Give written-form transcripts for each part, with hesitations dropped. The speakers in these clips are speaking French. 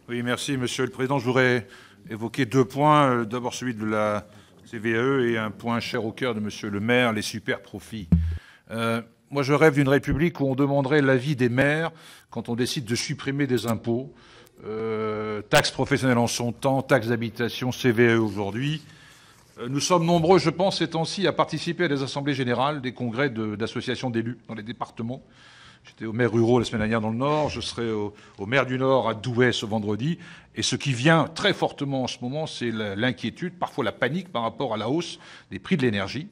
Oui, merci, Monsieur le Président. Je voudrais évoquer deux points. D'abord celui de la CVAE et un point cher au cœur de Monsieur le maire, les super profits. Moi, je rêve d'une république où on demanderait l'avis des maires quand on décide de supprimer des impôts, taxes professionnelles en son temps, taxes d'habitation, CVAE aujourd'hui. Nous sommes nombreux, je pense, ces temps-ci, à participer à des assemblées générales, des congrès d'associations d'élus dans les départements. J'étais aux maires ruraux la semaine dernière dans le Nord, je serai au maire du Nord à Douai ce vendredi. Et ce qui vient très fortement en ce moment, c'est l'inquiétude, parfois la panique par rapport à la hausse des prix de l'énergie.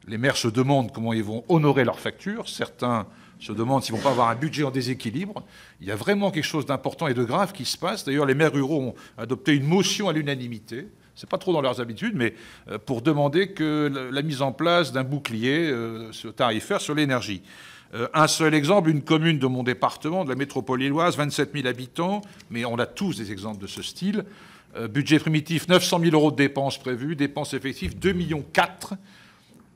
Les maires se demandent comment ils vont honorer leurs factures. Certains se demandent s'ils ne vont pas avoir un budget en déséquilibre. Il y a vraiment quelque chose d'important et de grave qui se passe. D'ailleurs, les maires ruraux ont adopté une motion à l'unanimité. Ce n'est pas trop dans leurs habitudes, mais pour demander que la mise en place d'un bouclier tarifaire sur l'énergie. Un seul exemple, une commune de mon département, de la métropole lilloise, 27 000 habitants, mais on a tous des exemples de ce style. Budget primitif, 900 000 € de dépenses prévues, dépenses effectives, 2,4 millions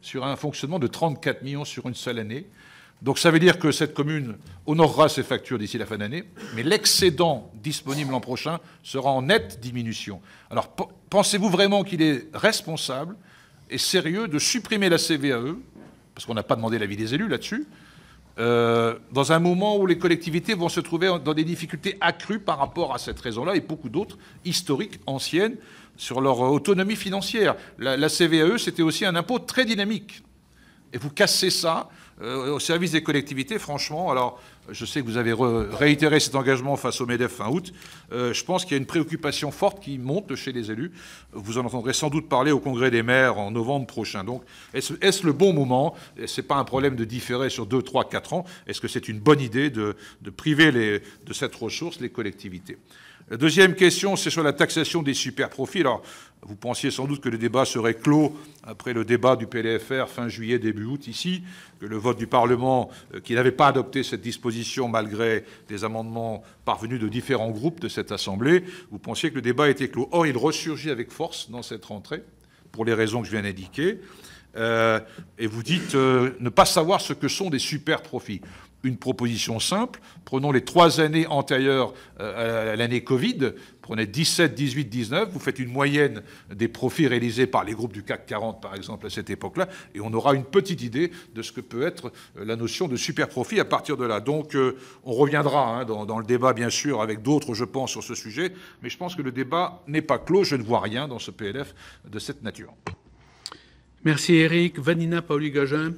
sur un fonctionnement de 34 millions sur une seule année. Donc ça veut dire que cette commune honorera ses factures d'ici la fin d'année, mais l'excédent disponible l'an prochain sera en nette diminution. Alors pensez-vous vraiment qu'il est responsable et sérieux de supprimer la CVAE, parce qu'on n'a pas demandé l'avis des élus là-dessus, dans un moment où les collectivités vont se trouver dans des difficultés accrues par rapport à cette raison-là et beaucoup d'autres, historiques, anciennes, sur leur autonomie financière. La CVAE, c'était aussi un impôt très dynamique. Et vous cassez ça au service des collectivités, franchement. Alors, je sais que vous avez réitéré cet engagement face au MEDEF fin août. Je pense qu'il y a une préoccupation forte qui monte chez les élus. Vous en entendrez sans doute parler au Congrès des maires en novembre prochain. Donc, est-ce le bon moment? Ce n'est pas un problème de différer sur 2, 3, 4 ans. Est-ce que c'est une bonne idée de priver de cette ressource les collectivités? La deuxième question, c'est sur la taxation des super-profits. Alors, vous pensiez sans doute que le débat serait clos après le débat du PLFR fin juillet, début août ici, que le vote du Parlement, qui n'avait pas adopté cette disposition malgré des amendements parvenus de différents groupes de cette Assemblée, vous pensiez que le débat était clos. Or, il ressurgit avec force dans cette rentrée, pour les raisons que je viens d'indiquer. Et vous dites ne pas savoir ce que sont des super-profits. Une proposition simple, prenons les 3 années antérieures à l'année Covid, prenez 17, 18, 19, vous faites une moyenne des profits réalisés par les groupes du CAC 40, par exemple, à cette époque-là, et on aura une petite idée de ce que peut être la notion de super-profit à partir de là. Donc, on reviendra dans le débat, bien sûr, avec d'autres, je pense, sur ce sujet, mais je pense que le débat n'est pas clos, je ne vois rien dans ce PLF de cette nature. Merci Éric. Vanina Paoli-Gagin.